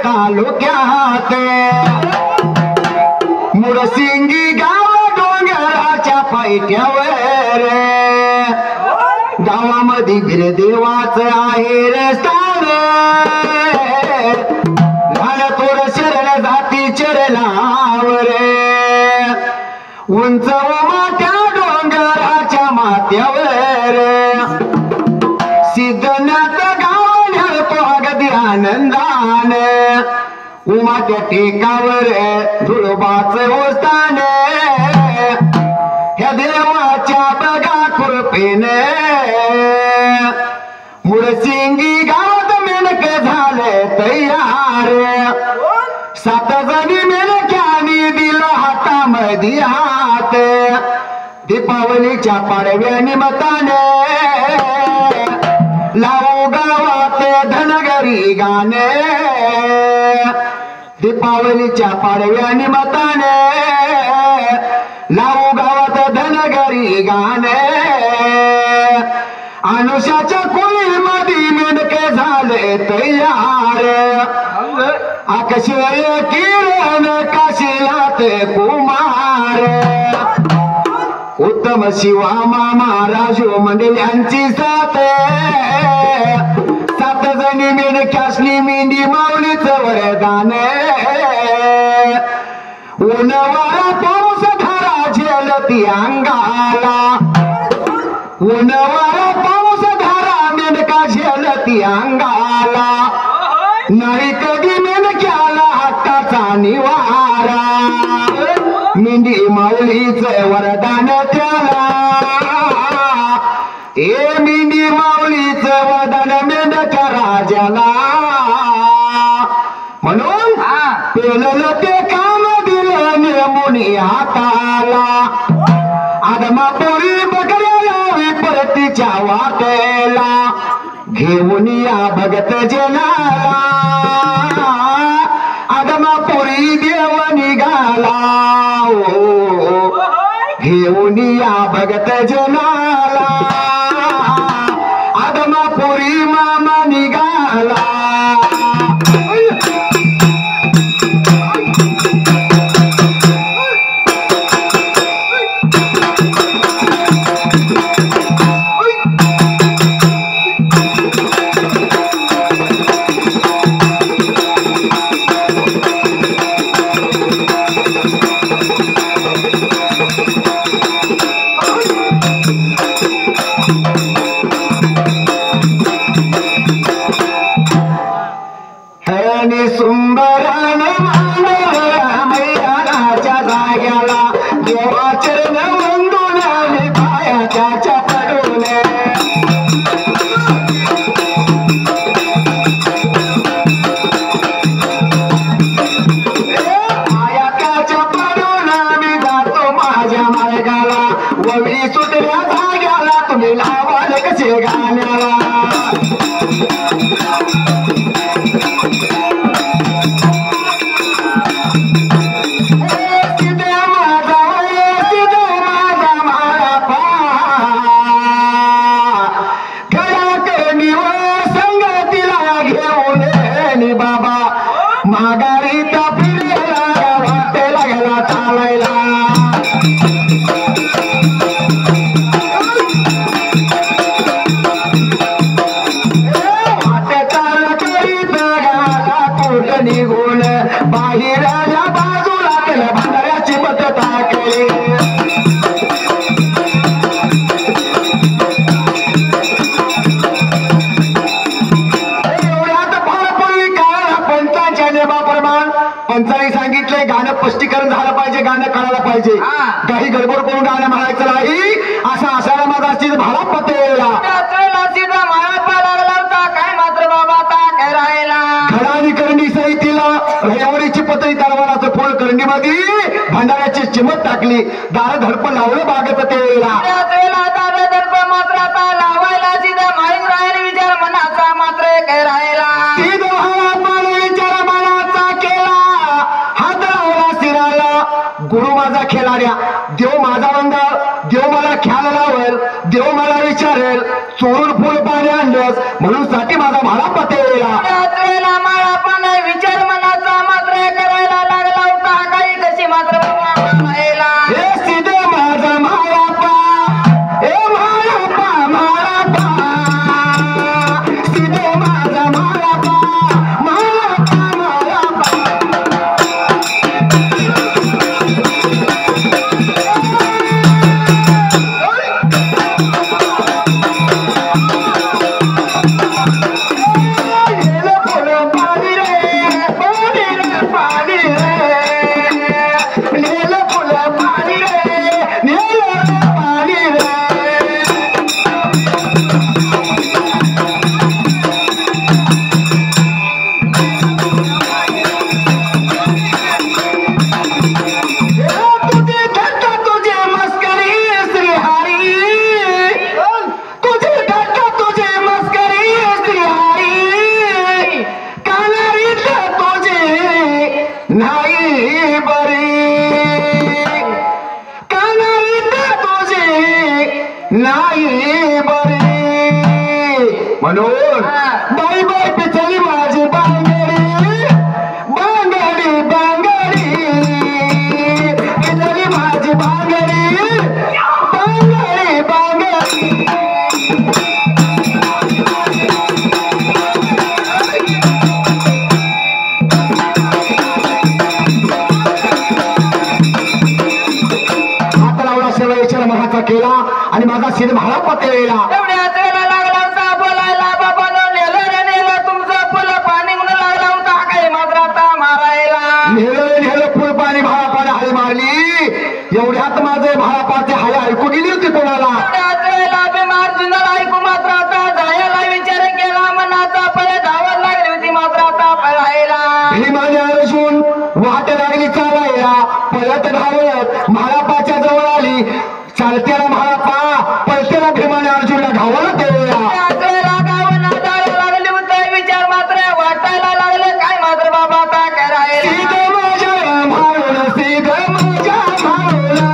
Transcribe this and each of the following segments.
तालुक्यात मुरसिंगी गाव डोंगराच्या पायथ्यावर गावामध्ये बिरदेवाचं आहे रे स्थान झालं थोडं शरण जाती चरणावर उंच माथ्या डोंगराच्या माथ्यावर सिद्धनाथ गाव तो अगदी आनंदान उमाच्या टेकावर धुळबाच स्थान ह्या देवाच्या बघा कृपेने मुरसिंगी गावात मेनक झाले तयार 7 जणी मेनक्यानी दिला हातामध्ये हात दीपावलीच्या पाडव्या निमित्ताने लावू गावात धनगरी गाणे दीपावलीच्या पाडव्या निमित्ताने लावू गावात धनगरी गाणे अनुषाच्या कोळीमध्ये मेनके झाले तयार आकाशीय किरण काशीलात कुमार उत्तम शिवा मामा राजू मंडल यांची साथ 7 जणी मेनक्यासनी मेंढी माऊलीच वरदान उन्हाळा पाऊस धारा झेलती अंगाला उन्हाळा पाऊस धारा मेनका झेलती अंगाला नाही कधी मेनक्याला हक्काचा निवारा मेंढी माऊलीच वरदान त्याला ए मेंढी माऊलीच वरदान मेंढ्याच्या राजाला म्हणून पेललं ते काम दिलं निर्मुनी हाताला आदमापुरी बकऱ्याला विपरतीच्या वाटेला घेऊन या भगत जनाला आदमापुरी देव निघाला घेऊन या भगत जनाला आदमापुरी मामा निघाला सुंदरान मैदानाच्या जाग्याला देवाचरण वंदून पायाच्या पडून पायाच्या पडून मी जातो माझ्या मार्गाला ववी सुटल्या जाग्याला तुम्ही लावाल कसे गाण्याला माघारीचा फिरायला वाटेला गेला चालायला वाटे चाल करीत गावाला कुठ निघून बाहेरच्या बाजूला त्याला भांडाऱ्याची बत टाकली पंचाने सांगितले गाणं स्पष्टीकरण झालं पाहिजे गाणं कळायला पाहिजे काही गडबड करून गाणं म्हणायचं नाही असा असायला माझा स्थित भाला पतेला काय मात्र बाबा घडानी करंडी सहितीला रयावरीची पतळी तरवाराचं फुल करंडीमध्ये भंडाऱ्याची चिमत टाकली दार धडप लावलं बागत तेला मात्र आता लावायला सीधा माळीन राहायला विचार मनाचा मात्र काय राहिला गुरु माझा खेळाड्या देव माझा वंदाळ देव मला ख्याल लावेल देव मला विचारेल चोरून फुल पाणी आणलंस म्हणून साठी माझा भाला पतेला माळा पण विचार म्हणून बाई बाई पिचली माझी बांगडी बांगडी बांगडी पिचली माझी बांगडी बांगडी बांगडी हात लावला सेवा विचार महाचा केला आणि माझा सिद्ध भाला पत्तेला एवढ्याच वेळेला लागला होता बोलायला बाबा नेलं तुमचं फुलं पाणी म्हणून लागला होता काही मात्र आता मारायला नेलं फुल पाणी भाला पाणी हाय मारली एवढ्यात माझे भाला पाचे हाय ऐकू गेली होती कोणाला एवढ्याच वेळेला बिमार जुनाला ऐकू मात्र आता जायला विचार केला मनाचा पळ धावत लागली होती मात्र आता पळायला भीमाने अर्जुन वाट लागली चालायला पळत धावत महारापाच्या जवळ आली चालत्याला महारापा पळतेला भीमाने अर्जुनला घावाला देऊया लागले होते विचार मात्र वाटायला लागले काय मात्र बाबा आता करायला सीध माझ्या मारून सीध माझ्या मारून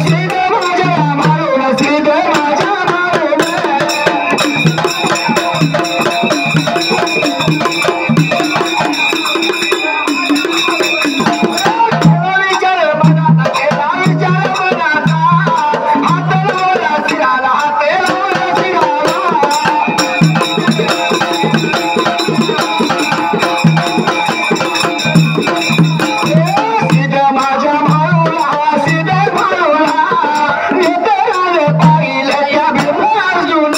सीध माझ्या मारून सीध माझ्या मारून विचार मनाचा केला विचार मनाचा हात लावला शिराला हात लावला शिराला सीधा माझ्या मारूला सीधा मारूला नेतराने पाहिलं या भीमा अर्जुन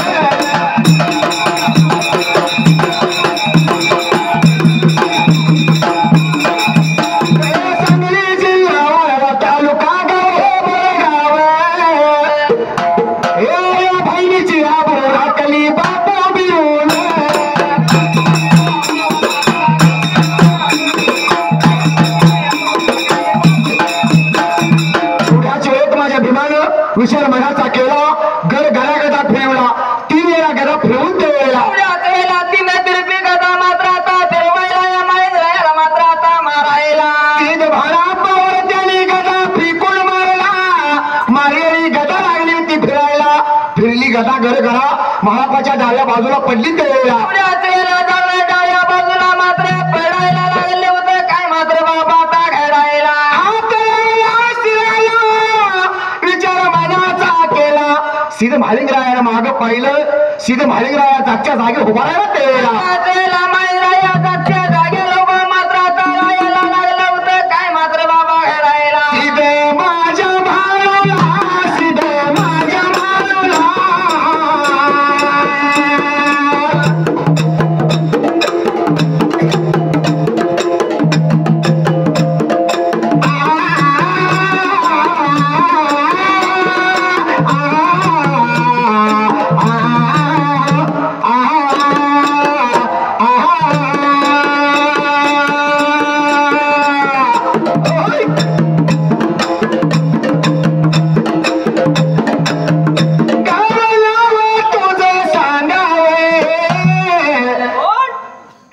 सांगली जिल्हा तालुका गाव गाव हे बहिणीची आबरू राखली बापा बिरून थोड्याच वेळेत माझ्या भीमानं विचार मनाचा केला घराघरा फिरवला 3 वेळा घरा फिरवून ठेवला एवढ्याच वेळेला तिने तिरपी गदा मात्र आता फिरवायला या माहीत राहायला मात्र आता मारायला तीन भारापावर त्याने गदा फेकून मारला मारलेली गदा लागली होती फिरायला फिरली गदा घरा महापाच्या डाव्या बाजूला पडली त्यावेळेला एवढ्याच वेळेला जाऊन डाव्या बाजूला मात्र पडायला लागले होते काय मात्र बाबा आता घडायला विचार मनाचा केला सिद्ध महालिंगरायानं माग पाहिलं सिद्ध महालिंगराया जागच्या जागी उभा राहिला त्यावेळेला एवढ्याच वेळेला माहीत जागच्या जागेला उभा मात्र आता राहायला लागलं होतं काय मात्र बाबा घडायला सिद्ध माझ्या भावाला सिद्ध माझ्या भावाला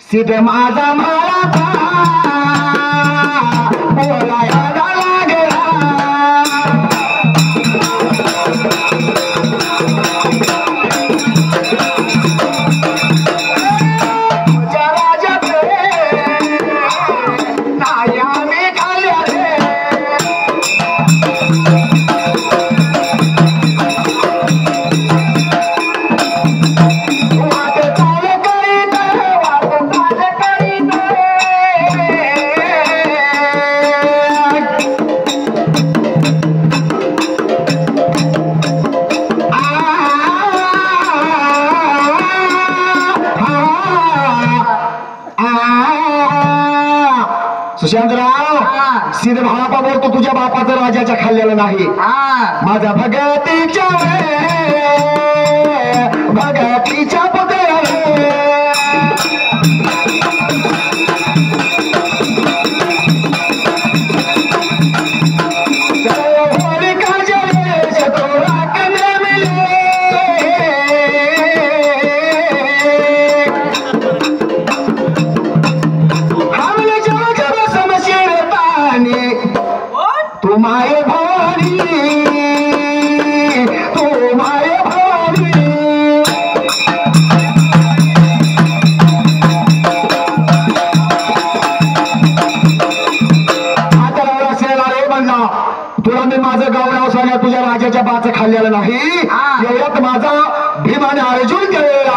सिद्ध माझा मला बोलायला लागला तुझ्या राजाकडे नाही आम्ही खाल्या रे वाट चाल करीत वाट चाल करीत सुशांतराव सिद्ध महापा बोलतो तुझ्या बापाचं राजाच्या खाल्लेलं नाही माझा भगतीच्या भगतीच्या पुतळ्याला माय भारी तू माय भारी माझ्या बाच खाल्लेलं नाही एवढ्यात माझा भीम आणि अर्जुन केलेला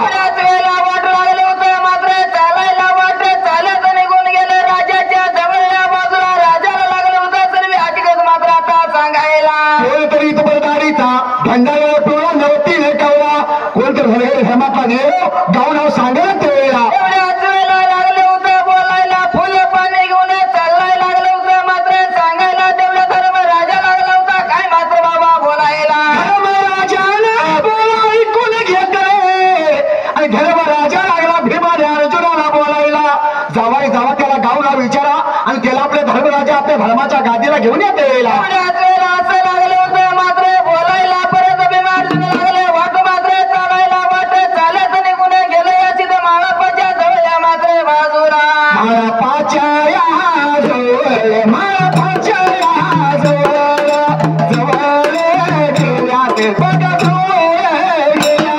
वाट लागले होते मात्र चालायला वाट चालत निघून गेले राजाच्या जवळच्या बाजूला राजाला लागलं होतं सर्व हकीकत मात्र आता सांगायला कोणतरी इतबरदारीचा भंडारा पिवळा नवतीने कवळा कोणतरी हरहर हेमाचा देव गाव नाव सांगायला ते वेळेला एवढ्याच वेळेला लागले होते बोलायला फुल पाणी घेऊन चाललाय लागलं होतं मात्र सांगायला तेवढ्या धर्म राजा लागला होता काय मात्र बाबा बोलायला धर्मराजाने बोला ऐकून घेतले आणि धर्मराजा लागला भीमाने अर्जुनाला बोलायला जावाई जावा त्याला गाव नाव विचारा आणि त्याला आपल्या धर्मराजा आपल्या धर्माच्या गादीला घेऊन येते वेळेला एवढ्याच वेळेला असं लागलं होतं मात्र बोलायला परत भीम अर्जुन लागले वाट मात्र चालायला वाट चालत निघून गेले याची तर माळापाच्या जवळ या मात्र बाजूला माळापाच्या या जवळ माळापाच्या या जवळ जवळ गेल्या ते बघा जवळ गेल्या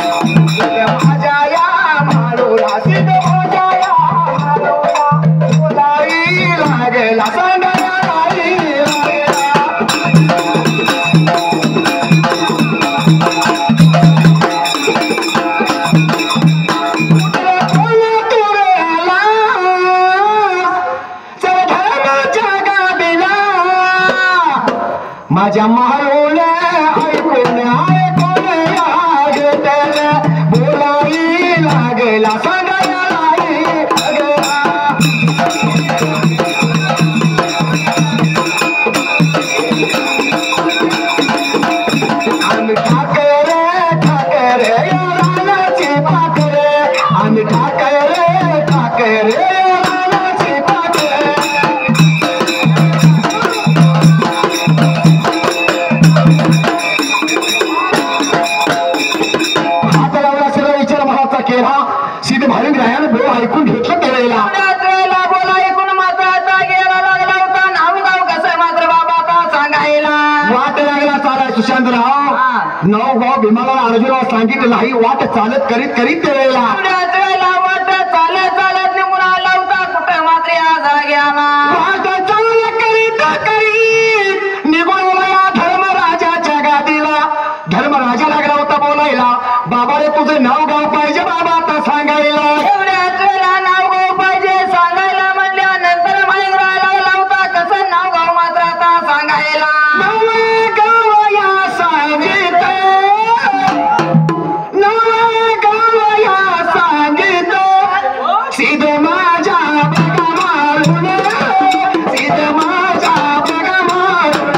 माझ्या या माळूला सिद्ध माझ्या या माळूला बोलाई लागेला सांगायला माझ्या मारून ऐकून ऐकून घेतले बोलाई लागेला सांगायला आम्ही ठाकरे ठाकरे रानाची पाकरे आम्ही ठाकरे ठाकरे रानाची पाकरे हात लावला सगळा विचार मनाचा केला सीधे भारी ग्रहाने बोल ऐकून घेतलं त्यावेळेला एवढ्याच वेळेला बोला ऐकून मात्र आता गेला लागला होता नाव गाव कसं मात्र बाबा आता सांगायला वाट लागला चालाय सुशांतराव नव भाऊ भीमाला अर्जुनाला सांगितलं नाही वाट चालत करीत करीत त्यावेळेला एवढ्याच वेळेला वाट चालत चालत निघून आला होता कुठे मात्र या जाग्याला वाट चालत करीत करीत निघून या धर्मराजाच्या गादीला धर्मराजा लागला होता बोलायला बाबा रे तुझं नाव गाव पाहिजे बाबा आता सांगायला एवढ्याच वेळेला नाव गाव पाहिजे सांगायला म्हणल्यानंतर माहीत लागला होता कसं नाव गाव मात्र आता सांगायला नवे गाव या सांगित नवे गाव या सांगित सिद्ध माझ्या बघा मारून सिद्ध माझ्या बघा मारून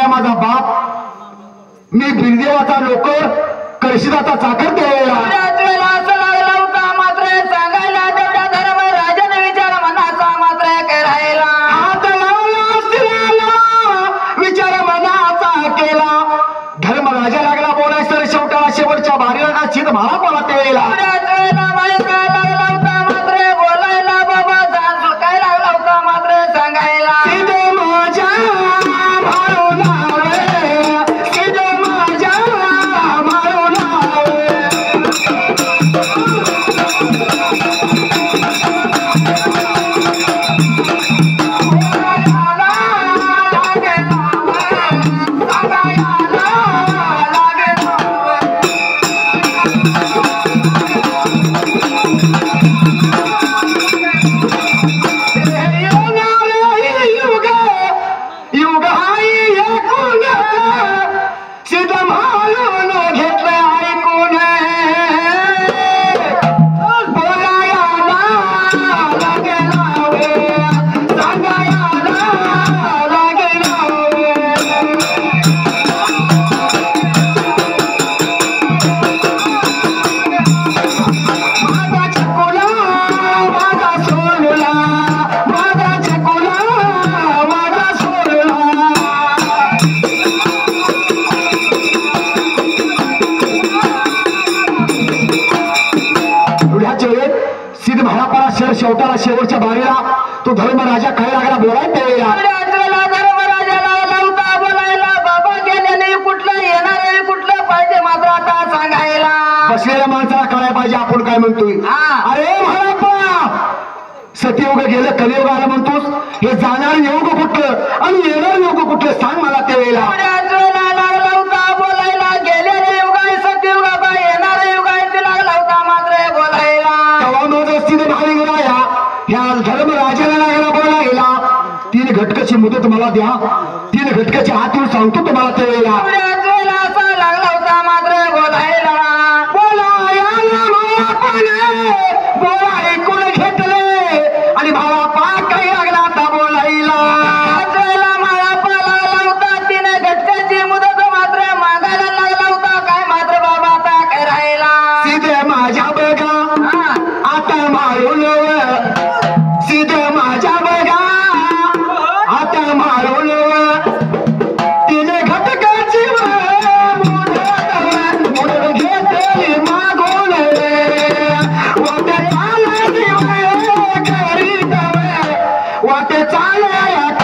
माझा बाप मी बिरदेवाचा नोकर कळशीदाचा चाकर केलेला असं लागला होता मात्र सांगायला तेवढ्या धर्म राजाने विचार मनाचा मात्र करायला हात लावला स्त्रीला विचार मनाचा केला धर्म राजा लागला बोलाय सर शेवटाला धर्मराजा काय लागला बोलाय त्यावेळेला आठवेला धर्मराजाला लावता बोलायला बाबा गेल्याने कुठलं येणार आहे कुठलं पाहिजे मात्र आता सांगायला बसलेल्या माणसाला कळायला पाहिजे आपण काय म्हणतोय हा. अरे महाराज सतयुग गेलं कलियुग आलं म्हणतोस हे जाणार योग कुठलं आणि येणार योग कुठलं सांग मला त्यावेळेला आठवेला लागला होता बोलायला गेलेले युग आहे सतयुग आता येणार युग आहे ते लागला होता मात्र बोलायला तेव्हा माझं स्थिती भारी गेला ह्या धर्मराजाला लागला बोलायला 3 घटकाची मुदत मला द्या 3 घटकाची हात येऊन सांगतो तुम्हाला त्यावेळेला आठवेला असा लागला होता मात्र बोलायला बोलायला मला पण बोला ऐकून घेतले आणि भावा पाक काही लागला आता बोलायला आठवेला माळा लागला होता 3 घटकाची मुदत मात्र मागायला लागला होता काय मात्र बाबा आता काय राहिला सीधे माझ्या बघा हा. आता मारून सीधे माझ्या बघा आता मारून 3 घटकाची मुदत घेतली मागून वाटे चालत वाटे चालत